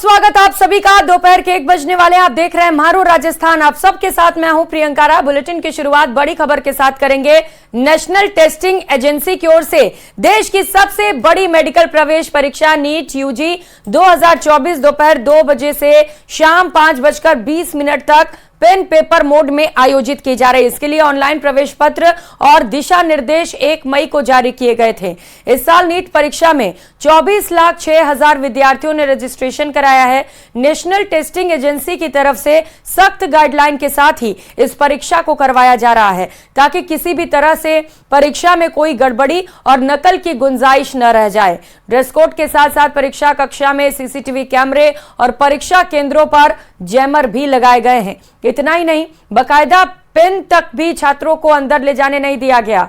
स्वागत आप सभी का। दोपहर के 1 बजने वाले आप देख रहे हैं मारू राजस्थान। आप सबके साथ मैं हूं प्रियंका राय। बुलेटिन की शुरुआत बड़ी खबर के साथ करेंगे। नेशनल टेस्टिंग एजेंसी की ओर से देश की सबसे बड़ी मेडिकल प्रवेश परीक्षा नीट यूजी 2024 दोपहर 2 बजे से शाम 5:20 तक पेन पेपर मोड में आयोजित की जा रही है। इसके लिए ऑनलाइन प्रवेश पत्र और दिशा निर्देश 1 मई को जारी किए गए थे। इस साल नीट परीक्षा में 24,06,000 विद्यार्थियों ने रजिस्ट्रेशन कराया है। नेशनल टेस्टिंग एजेंसी की तरफ से सख्त गाइडलाइन के साथ ही इस परीक्षा को करवाया जा रहा है ताकि किसी भी तरह से परीक्षा में कोई गड़बड़ी और नकल की गुंजाइश न रह जाए। ड्रेस कोड के साथ साथ परीक्षा कक्षा में सीसीटीवी कैमरे और परीक्षा केंद्रों पर जैमर भी लगाए गए हैं। इतना ही नहीं, बकायदा पेन तक भी छात्रों को अंदर ले जाने नहीं दिया गया,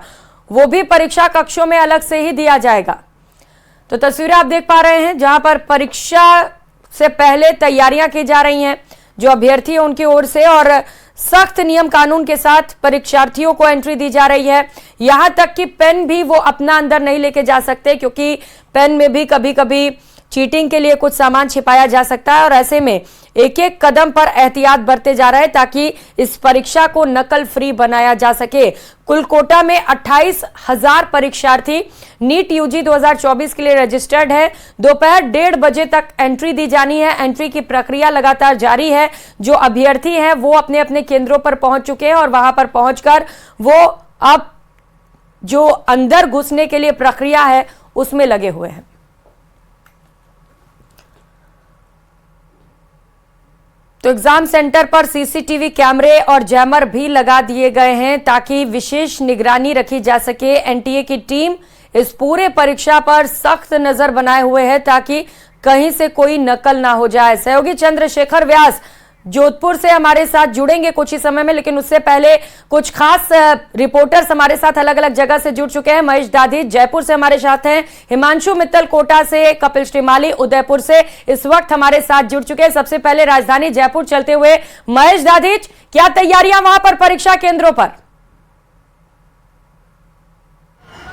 वो भी परीक्षा कक्षों में अलग से ही दिया जाएगा। तो तस्वीरें आप देख पा रहे हैं जहां पर परीक्षा से पहले तैयारियां की जा रही हैं जो अभ्यर्थी हैं उनकी ओर से, और सख्त नियम कानून के साथ परीक्षार्थियों को एंट्री दी जा रही है। यहां तक कि पेन भी वो अपना अंदर नहीं लेके जा सकते क्योंकि पेन में भी कभी कभी चीटिंग के लिए कुछ सामान छिपाया जा सकता है, और ऐसे में एक एक कदम पर एहतियात बरते जा रहे हैं ताकि इस परीक्षा को नकल फ्री बनाया जा सके। कुल कोटा में 28,000 परीक्षार्थी नीट यूजी 2024 के लिए रजिस्टर्ड है। दोपहर 1:30 बजे तक एंट्री दी जानी है। एंट्री की प्रक्रिया लगातार जारी है। जो अभ्यर्थी हैं वो अपने अपने केंद्रों पर पहुंच चुके हैं और वहां पर पहुंचकर वो अब जो अंदर घुसने के लिए प्रक्रिया है उसमें लगे हुए हैं। तो एग्जाम सेंटर पर सीसीटीवी कैमरे और जैमर भी लगा दिए गए हैं ताकि विशेष निगरानी रखी जा सके। एनटीए की टीम इस पूरे परीक्षा पर सख्त नजर बनाए हुए है ताकि कहीं से कोई नकल ना हो जाए। सहयोगी चंद्रशेखर व्यास जोधपुर से हमारे साथ जुड़ेंगे कुछ ही समय में, लेकिन उससे पहले कुछ खास रिपोर्टर्स हमारे साथ अलग अलग जगह से जुड़ चुके हैं। महेश दाधीच जयपुर से हमारे साथ हैं, हिमांशु मित्तल कोटा से, कपिल श्रीमाली उदयपुर से इस वक्त हमारे साथ जुड़ चुके हैं। सबसे पहले राजधानी जयपुर चलते हुए महेश दाधीच, क्या तैयारियां वहां पर परीक्षा केंद्रों पर?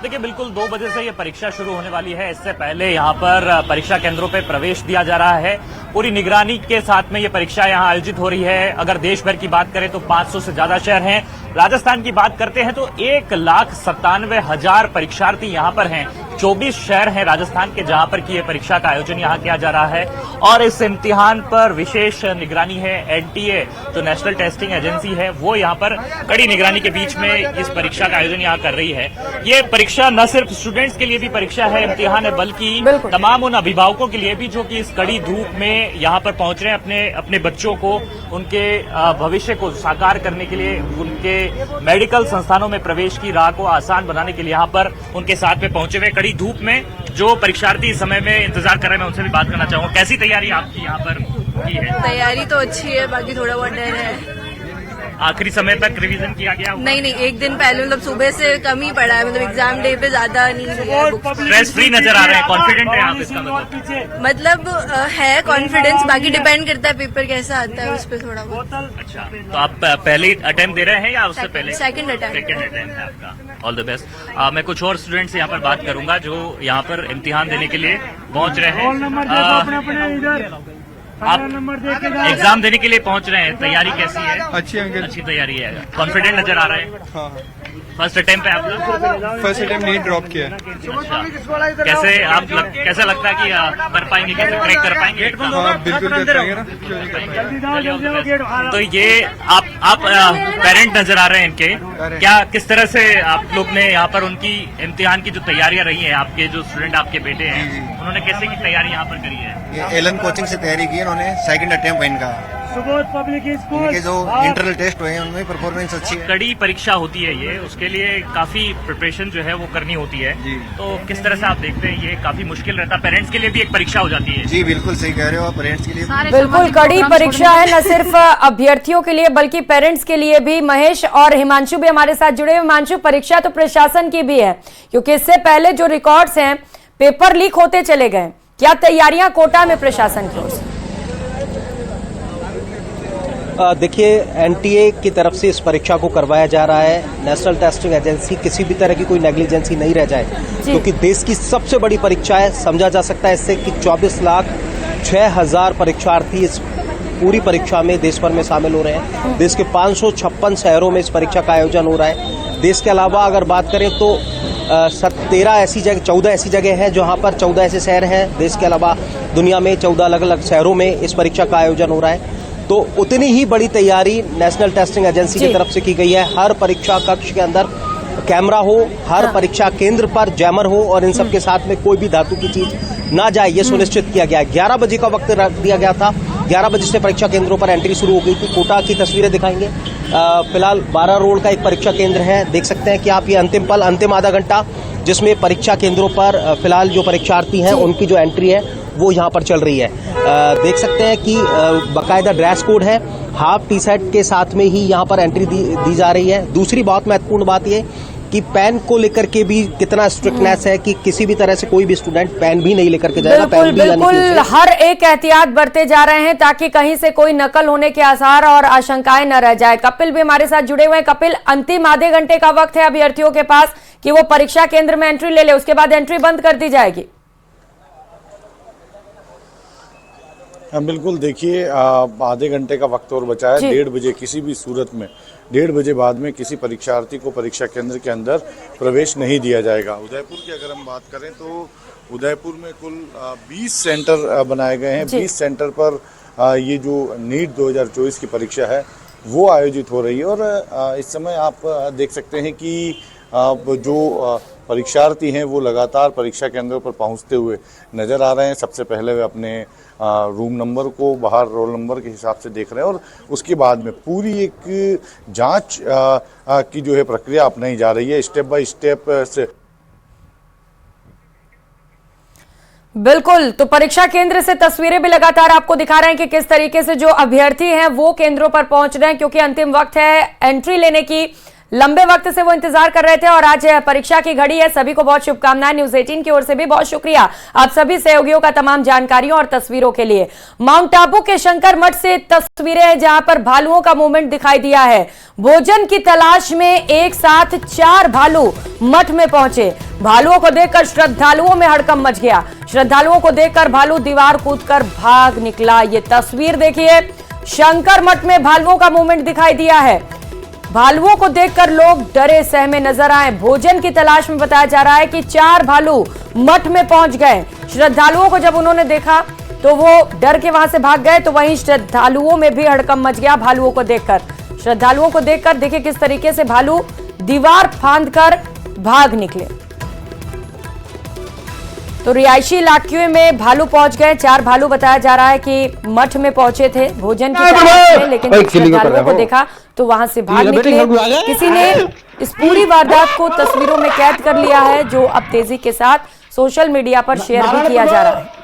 देखिए, बिल्कुल 2 बजे से ये परीक्षा शुरू होने वाली है। इससे पहले यहाँ पर परीक्षा केंद्रों पे प्रवेश दिया जा रहा है। पूरी निगरानी के साथ में ये परीक्षा यहाँ आयोजित हो रही है। अगर देश भर की बात करें तो 500 से ज्यादा शहर हैं। राजस्थान की बात करते हैं तो 1,97,000 परीक्षार्थी यहाँ पर हैं। 24 शहर हैं राजस्थान के जहां पर की ये परीक्षा का आयोजन यहाँ किया जा रहा है, और इस इम्तिहान पर विशेष निगरानी है। एनटीए जो नेशनल टेस्टिंग एजेंसी है वो यहाँ पर कड़ी निगरानी के बीच में इस परीक्षा का आयोजन यहाँ कर रही है। ये परीक्षा न सिर्फ स्टूडेंट्स के लिए भी परीक्षा है, इम्तिहान है, बल्कि तमाम उन अभिभावकों के लिए भी जो कि इस कड़ी धूप में यहाँ पर पहुंच रहे हैं अपने बच्चों को उनके भविष्य को साकार करने के लिए, उनके मेडिकल संस्थानों में प्रवेश की राह को आसान बनाने के लिए यहाँ पर उनके साथ में पहुंचे हुए कड़ी धूप में जो परीक्षार्थी इस समय में इंतजार कर रहे हैं, मैं उनसे भी बात करना चाहूंगा। कैसी तैयारी आपकी यहाँ पर की है? तैयारी तो अच्छी है, बाकी थोड़ा बहुत डर है। आखिरी समय तक रिवीजन किया गया? नहीं, एक दिन पहले, मतलब सुबह से कम ही पड़ा है, मतलब एग्जाम डे पे ज्यादा नहीं है। स्ट्रेस फ्री नजर आ रहे हैं, कॉन्फिडेंट है आप इसका मतलब है कॉन्फिडेंस, बाकी डिपेंड करता है पेपर कैसा आता है उस पर थोड़ा बहुत। अच्छा, तो आप पहले अटेम्प्ट दे रहे हैं या उससे पहले? सेकंड अटेम्प्ट है आपका। All the best. मैं कुछ और स्टूडेंट से यहाँ पर बात करूंगा जो यहाँ पर इम्तिहान देने के लिए पहुंच रहे हैं। आप एग्जाम देने के लिए पहुंच रहे हैं, तैयारी कैसी है? अच्छी तैयारी है, कॉन्फिडेंट नजर आ रहे हैं। हाँ। फर्स्ट अटेम्प्ट है आप लोग? फर्स्ट अटेम्प्ट नीट ड्रॉप किया है। अच्छा, कैसे आप कैसा लगता है कि कर पाएंगे, कैसे क्रैक कर पाएंगे? हाँ, बिल्कुल कर पाएंगे ना। तो ये आप पेरेंट नजर आ रहे हैं इनके, क्या किस तरह से आप लोग ने यहाँ पर उनकी इम्तिहान की जो तैयारियां रही हैं, आपके जो स्टूडेंट आपके बेटे हैं उन्होंने कैसे की तैयारी यहाँ पर करी है? ये एलन कोचिंग से तैयारी की है इन्होंने। सेकंड अटेम्प्ट है इनका। इनके जो इंटरनल टेस्ट हुए हैं उनमें परफॉर्मेंस अच्छी है। कड़ी परीक्षा होती है ये, उसके लिए काफी प्रिपरेशन जो है वो करनी होती है। तो किस तरह से आप देखते हैं ये काफी मुश्किल रहता है? पेरेंट्स के लिए भी एक परीक्षा हो जाती है। जी बिल्कुल सही कह रहे हो आप, पेरेंट्स के लिए बिल्कुल कड़ी परीक्षा है, न सिर्फ अभ्यर्थियों के लिए बल्कि पेरेंट्स के लिए भी। महेश और हिमांशु भी हमारे साथ जुड़े। हिमांशु, परीक्षा तो प्रशासन की भी है क्योंकि इससे पहले जो रिकॉर्ड्स हैं पेपर लीक होते चले गए, क्या तैयारियां कोटा में प्रशासन की ओर से? देखिए, एनटीए की तरफ से इस परीक्षा को करवाया जा रहा है। नेशनल टेस्टिंग एजेंसी किसी भी तरह की कोई नेग्लिजेंसी नहीं रह जाए क्योंकि देश की सबसे बड़ी परीक्षा है। समझा जा सकता है इससे कि 24 लाख 6000 परीक्षार्थी इस पूरी परीक्षा में देश भर में शामिल हो रहे हैं। देश के 556 शहरों में इस परीक्षा का आयोजन हो रहा है। देश के अलावा अगर बात करें तो 14 ऐसी जगह हैं जहां पर 14 ऐसे शहर हैं। देश के अलावा दुनिया में 14 अलग अलग शहरों में इस परीक्षा का आयोजन हो रहा है। तो उतनी ही बड़ी तैयारी नेशनल टेस्टिंग एजेंसी की तरफ से की गई है। हर परीक्षा कक्ष के अंदर कैमरा हो, हर परीक्षा केंद्र पर जैमर हो और इन सब के साथ में कोई भी धातु की चीज ना जाए, ये सुनिश्चित किया गया है। 11 बजे का वक्त रख दिया गया था। 11 बजे से परीक्षा केंद्रों पर एंट्री शुरू हो गई थी। कोटा की तस्वीरें दिखाएंगे। फिलहाल 12 रोड का एक परीक्षा केंद्र है। देख सकते हैं कि आप ये अंतिम पल, अंतिम आधा घंटा जिसमें परीक्षा केंद्रों पर फिलहाल जो परीक्षार्थी हैं उनकी जो एंट्री है वो यहाँ पर चल रही है। देख सकते हैं कि बाकायदा ड्रेस कोड है। हाफ टी शर्ट के साथ में ही यहाँ पर एंट्री दी जा रही है। दूसरी बहुत महत्वपूर्ण बात ये कि पेन को लेकर के भी कितना स्ट्रिक्टनेस है कि किसी भी तरह से कोई भी स्टूडेंट पेन भी नहीं लेकर के जाएगा। बिल्कुल हर एक एहतियात बरते जा रहे हैं ताकि कहीं से कोई नकल होने के आसार और आशंकाएं न रह जाए। कपिल भी हमारे साथ जुड़े हुए हैं। कपिल, अंतिम आधे घंटे का वक्त है अभ्यर्थियों के पास कि वो परीक्षा केंद्र में एंट्री ले ले, उसके बाद एंट्री बंद कर दी जाएगी। बिल्कुल, देखिए आधे घंटे का वक्त और बचा है। 1:30 बजे किसी भी सूरत में 1:30 बजे बाद में किसी परीक्षार्थी को परीक्षा केंद्र के अंदर प्रवेश नहीं दिया जाएगा। उदयपुर की अगर हम बात करें तो उदयपुर में कुल 20 सेंटर बनाए गए हैं। 20 सेंटर पर ये जो नीट 2024 की परीक्षा है वो आयोजित हो रही है। और इस समय आप देख सकते हैं कि जो परीक्षार्थी हैं वो लगातार परीक्षा केंद्रों पर पहुंचते हुए नजर आ रहे हैं। सबसे पहले वे अपने रूम नंबर को बाहर रोल नंबर के हिसाब से देख रहे हैं और उसके बाद में पूरी एक जांच की जो है प्रक्रिया अपनाई जा रही है। स्टेप बाय स्टेप से बिल्कुल, तो परीक्षा केंद्र से तस्वीरें भी लगातार आपको दिखा रहे हैं कि किस तरीके से जो अभ्यर्थी हैं वो केंद्रों पर पहुंच रहे हैं, क्योंकि अंतिम वक्त है एंट्री लेने की। लंबे वक्त से वो इंतजार कर रहे थे और आज परीक्षा की घड़ी है। सभी को बहुत शुभकामनाएं। न्यूज़ 18 की ओर से भी बहुत शुक्रिया आप सभी सहयोगियों का तमाम जानकारियों और तस्वीरों के लिए। माउंट आबू के शंकर मठ से तस्वीरें हैं जहां पर भालुओं का मूवमेंट दिखाई दिया है। भोजन की तलाश में एक साथ 4 भालू मठ में पहुंचे। भालुओं को देखकर श्रद्धालुओं में हड़कंप मच गया। श्रद्धालुओं को देखकर भालू दीवार कूदकर भाग निकला। ये तस्वीर देखिए, शंकर मठ में भालुओं का मूवमेंट दिखाई दिया है। भालुओं को देखकर लोग डरे सहमे नजर आए। भोजन की तलाश में बताया जा रहा है कि 4 भालू मठ में पहुंच गए। श्रद्धालुओं को जब उन्होंने देखा तो वो डर के वहां से भाग गए, तो वहीं श्रद्धालुओं में भी हड़कंप मच गया भालुओं को देखकर। श्रद्धालुओं को देखकर देखिए किस तरीके से भालू दीवार फांदकर भाग निकले। तो रिहायशी इलाके में भालू पहुंच गए। 4 भालू बताया जा रहा है कि मठ में पहुंचे थे भोजन की तलाश में, लेकिन श्रद्धालुओं को देखा तो वहां से भाग निकले। किसी ने इस पूरी वारदात को तस्वीरों में कैद कर लिया है, जो अब तेजी के साथ सोशल मीडिया पर शेयर भी किया जा रहा है।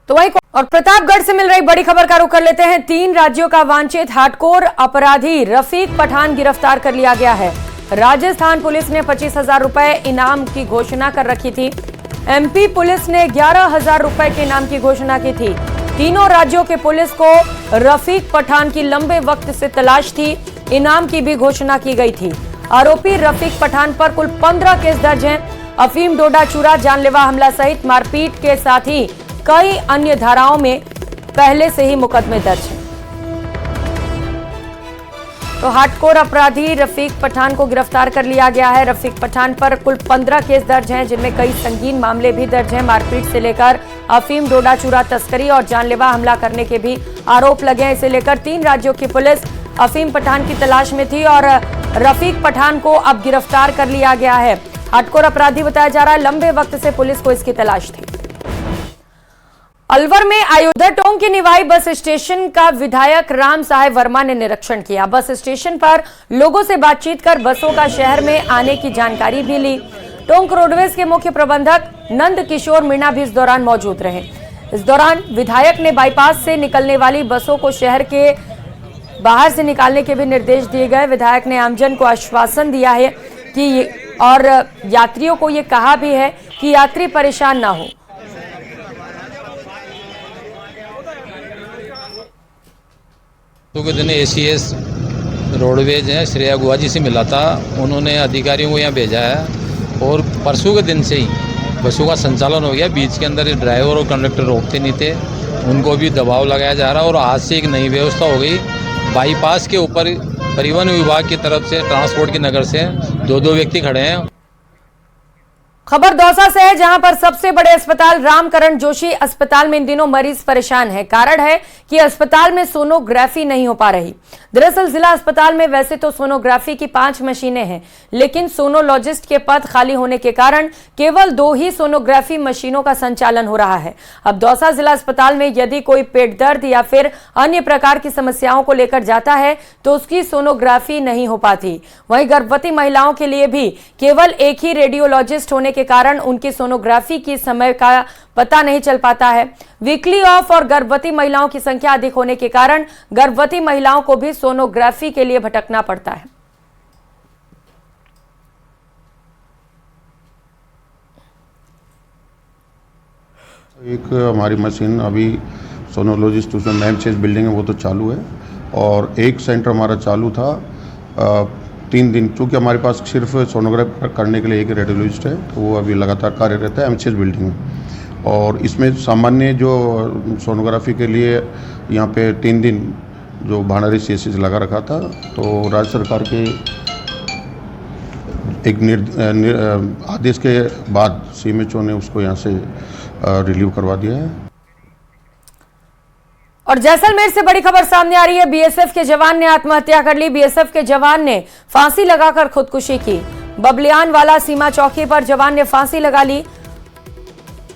तो वही और प्रतापगढ़ से मिल रही बड़ी खबर का रुख कर लेते हैं। 3 राज्यों का वांछित हार्डकोर अपराधी रफीक पठान गिरफ्तार कर लिया गया है। राजस्थान पुलिस ने 25,000 रुपए इनाम की घोषणा कर रखी थी। एमपी पुलिस ने 11,000 रुपए के इनाम की घोषणा की थी। तीनों राज्यों के पुलिस को रफीक पठान की लंबे वक्त से तलाश थी। इनाम की भी घोषणा की गई थी। आरोपी रफीक पठान पर कुल 15 केस दर्ज हैं। अफीम, डोडा चूरा, जानलेवा हमला सहित मारपीट के साथ ही कई अन्य धाराओं में पहले से ही मुकदमे दर्ज हैं। तो हार्डकोर अपराधी रफीक पठान को गिरफ्तार कर लिया गया है। रफीक पठान पर कुल 15 केस दर्ज हैं, जिनमें कई संगीन मामले भी दर्ज हैं। मारपीट से लेकर अफीम, डोडा चूरा तस्करी और जानलेवा हमला करने के भी आरोप लगे हैं। इसे लेकर 3 राज्यों की पुलिस अफीम पठान की तलाश में थी और रफीक पठान को अब गिरफ्तार कर लिया गया है। हार्डकोर अपराधी बताया जा रहा है। लंबे वक्त से पुलिस को इसकी तलाश थी। अलवर में अयोध्या टोंक के निवाई बस स्टेशन का विधायक राम साहेब वर्मा ने निरीक्षण किया। बस स्टेशन पर लोगों से बातचीत कर बसों का शहर में आने की जानकारी भी ली। टोंक रोडवेज के मुख्य प्रबंधक नंद किशोर मीणा भी इस दौरान मौजूद रहे। इस दौरान विधायक ने बाईपास से निकलने वाली बसों को शहर के बाहर से निकालने के भी निर्देश दिए गए। विधायक ने आमजन को आश्वासन दिया है कि और यात्रियों को ये कहा भी है कि यात्री परेशान ना हो। तो के दिन एसीएस रोडवेज हैं श्रेया गुआ जी से मिला था। उन्होंने अधिकारियों को यहाँ भेजा है और परसों के दिन से ही बसों का संचालन हो गया। बीच के अंदर ड्राइवर और कंडक्टर रोकते नहीं थे, उनको भी दबाव लगाया जा रहा है। और आज से एक नई व्यवस्था हो गई, बाईपास के ऊपर परिवहन विभाग की तरफ से, ट्रांसपोर्ट की नगर से 2-2 व्यक्ति खड़े हैं। खबर दौसा से है, जहां पर सबसे बड़े अस्पताल रामकरण जोशी अस्पताल में इन दिनों मरीज परेशान है। कारण है कि अस्पताल में सोनोग्राफी नहीं हो पा रही। दरअसल जिला अस्पताल में वैसे तो सोनोग्राफी की 5 मशीनें हैं, लेकिन सोनोलॉजिस्ट के पद खाली होने के कारण केवल 2 ही सोनोग्राफी मशीनों का संचालन हो रहा है। अब दौसा जिला अस्पताल में यदि कोई पेट दर्द या फिर अन्य प्रकार की समस्याओं को लेकर जाता है तो उसकी सोनोग्राफी नहीं हो पाती। वहीं गर्भवती महिलाओं के लिए भी केवल एक ही रेडियोलॉजिस्ट होने के कारण उनकी सोनोग्राफी की समय का पता नहीं चल पाता है। वीकली ऑफ और गर्भवती महिलाओं की संख्या अधिक होने के कारण गर्भवती महिलाओं को भी सोनोग्राफी के लिए भटकना पड़ता है। एक हमारी मशीन अभी सोनोलॉजिस्ट उसमें मैम चेस बिल्डिंग है, वो तो चालू है। और एक सेंटर हमारा चालू था 3 दिन, चूँकि हमारे पास सिर्फ सोनोग्राफी करने के लिए एक रेडियोलॉजिस्ट है, तो वो अभी लगातार कार्यरत है एमएचएस बिल्डिंग में। और इसमें सामान्य जो सोनोग्राफी के लिए यहाँ पे 3 दिन जो भांडारी सीएससी से लगा रखा था, तो राज्य सरकार के एक आदेश के बाद सीएमएचओ ने उसको यहाँ से रिलीव करवा दिया है। और जैसलमेर से बड़ी खबर सामने आ रही है। बीएसएफ के जवान ने आत्महत्या कर ली। बीएसएफ के जवान ने फांसी लगाकर खुदकुशी की। बबलियान वाला सीमा चौकी पर जवान ने फांसी लगा ली।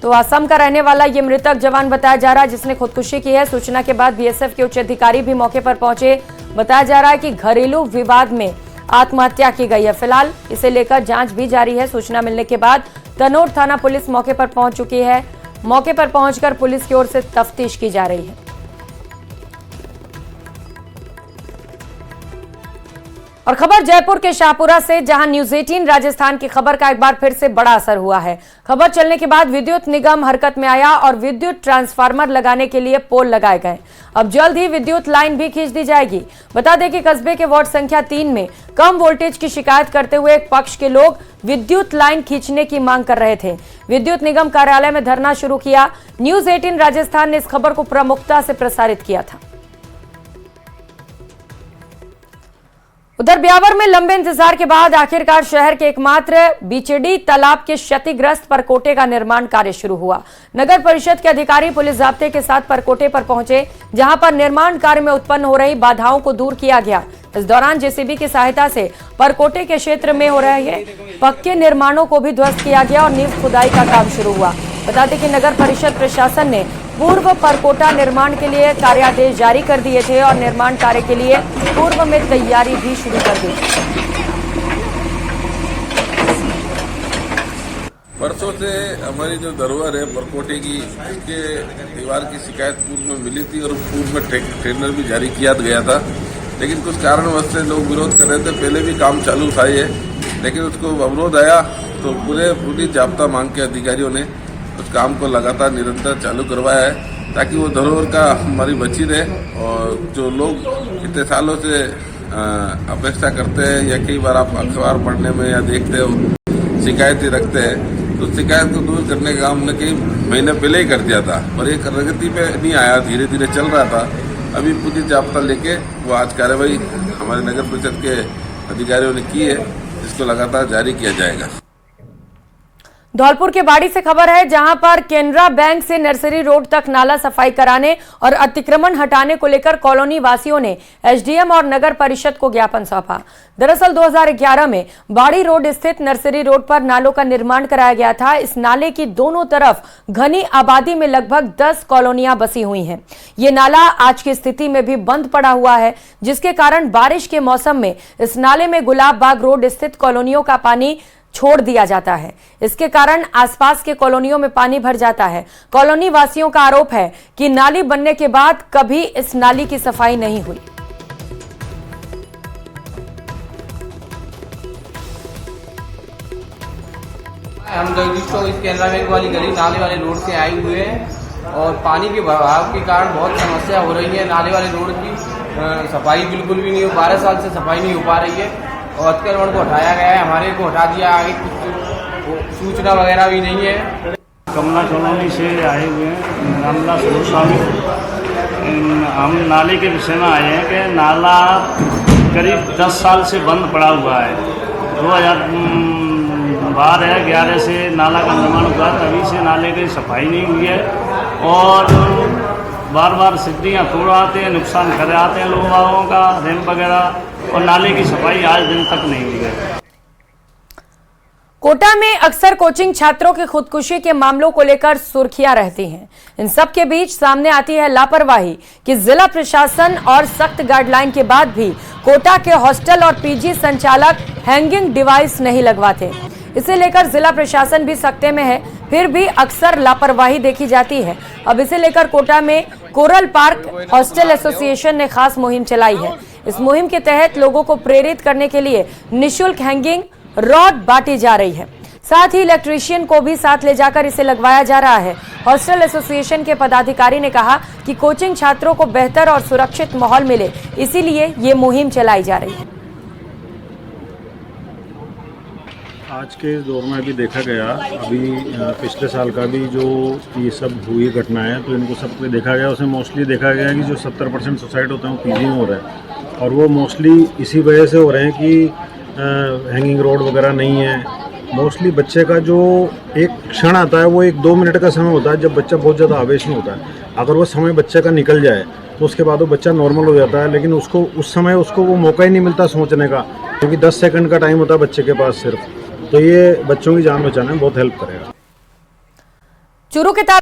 तो असम का रहने वाला ये मृतक जवान बताया जा रहा है जिसने खुदकुशी की है। सूचना के बाद बीएसएफ के उच्च अधिकारी भी मौके पर पहुंचे। बताया जा रहा है कि घरेलू विवाद में आत्महत्या की गई है। फिलहाल इसे लेकर जांच भी जारी है। सूचना मिलने के बाद तनोर थाना पुलिस मौके पर पहुंच चुकी है। मौके पर पहुंचकर पुलिस की ओर से तफ्तीश की जा रही है। और खबर जयपुर के शाहपुरा से, जहां न्यूज 18 राजस्थान की खबर का एक बार फिर से बड़ा असर हुआ है। खबर चलने के बाद विद्युत निगम हरकत में आया और विद्युत ट्रांसफार्मर लगाने के लिए पोल लगाए गए। अब जल्द ही विद्युत लाइन भी खींच दी जाएगी। बता दें कि कस्बे के वार्ड संख्या 3 में कम वोल्टेज की शिकायत करते हुए एक पक्ष के लोग विद्युत लाइन खींचने की मांग कर रहे थे। विद्युत निगम कार्यालय में धरना शुरू किया। न्यूज 18 राजस्थान ने इस खबर को प्रमुखता से प्रसारित किया था। उधर ब्यावर में लंबे इंतजार के बाद आखिरकार शहर के एकमात्र बीचेडी तालाब के क्षतिग्रस्त परकोटे का निर्माण कार्य शुरू हुआ। नगर परिषद के अधिकारी पुलिस जाब्ते के साथ परकोटे पर पहुंचे, जहां पर निर्माण कार्य में उत्पन्न हो रही बाधाओं को दूर किया गया। इस दौरान जेसीबी की सहायता से परकोटे के क्षेत्र में हो रहे पक्के निर्माणों को भी ध्वस्त किया गया और नींव खुदाई का काम शुरू हुआ। बता दें कि नगर परिषद प्रशासन ने पूर्व परकोटा निर्माण के लिए कार्यादेश जारी कर दिए थे और निर्माण कार्य के लिए पूर्व में तैयारी भी शुरू कर दी। परसों से हमारी जो धरोहर है परकोटे की, उसके दीवार की शिकायत पूर्व में मिली थी और पूर्व में टेंडर भी जारी किया गया था, लेकिन कुछ कारणवश से लोग विरोध कर रहे थे। पहले भी काम चालू था ये, लेकिन उसको अवरोध आया तो पूरी जाब्ता मांग के अधिकारियों ने उस काम को लगातार निरंतर चालू करवाया है, ताकि वो धरोहर का हमारी बची रहे। और जो लोग इतने सालों से अपेक्षा करते हैं या कई बार आप अखबार पढ़ने में या देखते हो शिकायतें रखते हैं, तो शिकायत को दूर करने का काम हमने कई महीने पहले ही कर दिया था, पर ये प्रगति पे नहीं आया, धीरे धीरे चल रहा था। अभी पूरी जाब्ता लेके वो आज कार्रवाई हमारे नगर परिषद के अधिकारियों ने की है, जिसको लगातार जारी किया जाएगा। धौलपुर के बाड़ी से खबर है, जहां पर केनरा बैंक से नर्सरी रोड तक नाला सफाई कराने और अतिक्रमण हटाने को लेकर कॉलोनी वासियों ने एसडीएम और नगर परिषद को ज्ञापन सौंपा। दरअसल 2011 में बाड़ी रोड स्थित नर्सरी रोड पर नालों का निर्माण कराया गया था। इस नाले की दोनों तरफ घनी आबादी में लगभग 10 कॉलोनियां बसी हुई हैं। ये नाला आज की स्थिति में भी बंद पड़ा हुआ है, जिसके कारण बारिश के मौसम में इस नाले में गुलाब बाग रोड स्थित कॉलोनियों का पानी छोड़ दिया जाता है। इसके कारण आसपास के कॉलोनियों में पानी भर जाता है। कॉलोनी वासियों का आरोप है कि नाली बनने के बाद कभी इस नाली की सफाई नहीं हुई। हम जगदीश चौक इस केनरा बैंक वाली गली नाले वाले रोड से आए हुए हैं और पानी के बहाव के कारण बहुत समस्या हो रही है। नाले वाले रोड की सफाई बिल्कुल भी नहीं हो, 12 साल से सफाई नहीं हो पा रही है और अतिक्रमण को हटाया गया है, हमारे को हटा दिया। आगे कुछ सूचना वगैरह भी नहीं है। कमला कॉलोनी से आए हुए हैं, रामला स्वरूप स्वामी। हम नाले के विषय में आए हैं कि नाला करीब 10 साल से बंद पड़ा हुआ है। 2012-11 से नाला का निर्माण हुआ, तभी से नाले की सफाई नहीं हुई है और बार बार सीढ़ियाँ तोड़ आते हैं, नुकसान कर आते हैं लोगों का, रैंप वगैरह, और नाले की सफाई आज दिन तक नहीं हुई है। कोटा में अक्सर कोचिंग छात्रों की खुदकुशी के मामलों को लेकर सुर्खियां रहती हैं। इन सब के बीच सामने आती है लापरवाही कि जिला प्रशासन और सख्त गाइडलाइन के बाद भी कोटा के हॉस्टल और पीजी संचालक हैंगिंग डिवाइस नहीं लगवाते। इसे लेकर जिला प्रशासन भी सख्ते में है, फिर भी अक्सर लापरवाही देखी जाती है। अब इसे लेकर कोटा में कोरल पार्क हॉस्टल एसोसिएशन ने खास मुहिम चलाई है। इस मुहिम के तहत लोगों को प्रेरित करने के लिए निःशुल्क हैंगिंग रॉड बांटी जा रही है। साथ ही इलेक्ट्रीशियन को भी साथ ले जाकर इसे लगवाया जा रहा है। हॉस्टल एसोसिएशन के पदाधिकारी ने कहा कि कोचिंग छात्रों को बेहतर और सुरक्षित माहौल मिले, इसीलिए ये मुहिम चलाई जा रही है। आज के दौर में भी देखा गया, अभी पिछले साल का भी जो ये सब हुई घटना है, तो इनको सब देखा गया, उसमें मोस्टली देखा गया कि जो 70% सुसाइड होते हैं वो पीजी में हो रहा है, और वो मोस्टली इसी वजह से हो रहे हैं कि हैंगिंग रोड वगैरह नहीं है। मोस्टली बच्चे का जो एक क्षण आता है वो 1-2 मिनट का समय होता है जब बच्चा बहुत ज़्यादा आवेश में होता है। अगर वो समय बच्चे का निकल जाए तो उसके बाद वो बच्चा नॉर्मल हो जाता है, लेकिन उसको उस समय उसको वो मौका ही नहीं मिलता सोचने का, क्योंकि 10 सेकंड का टाइम होता है बच्चे के पास सिर्फ। तो ये बच्चों की जान बचाने में बहुत हेल्प करेगा। चूरू के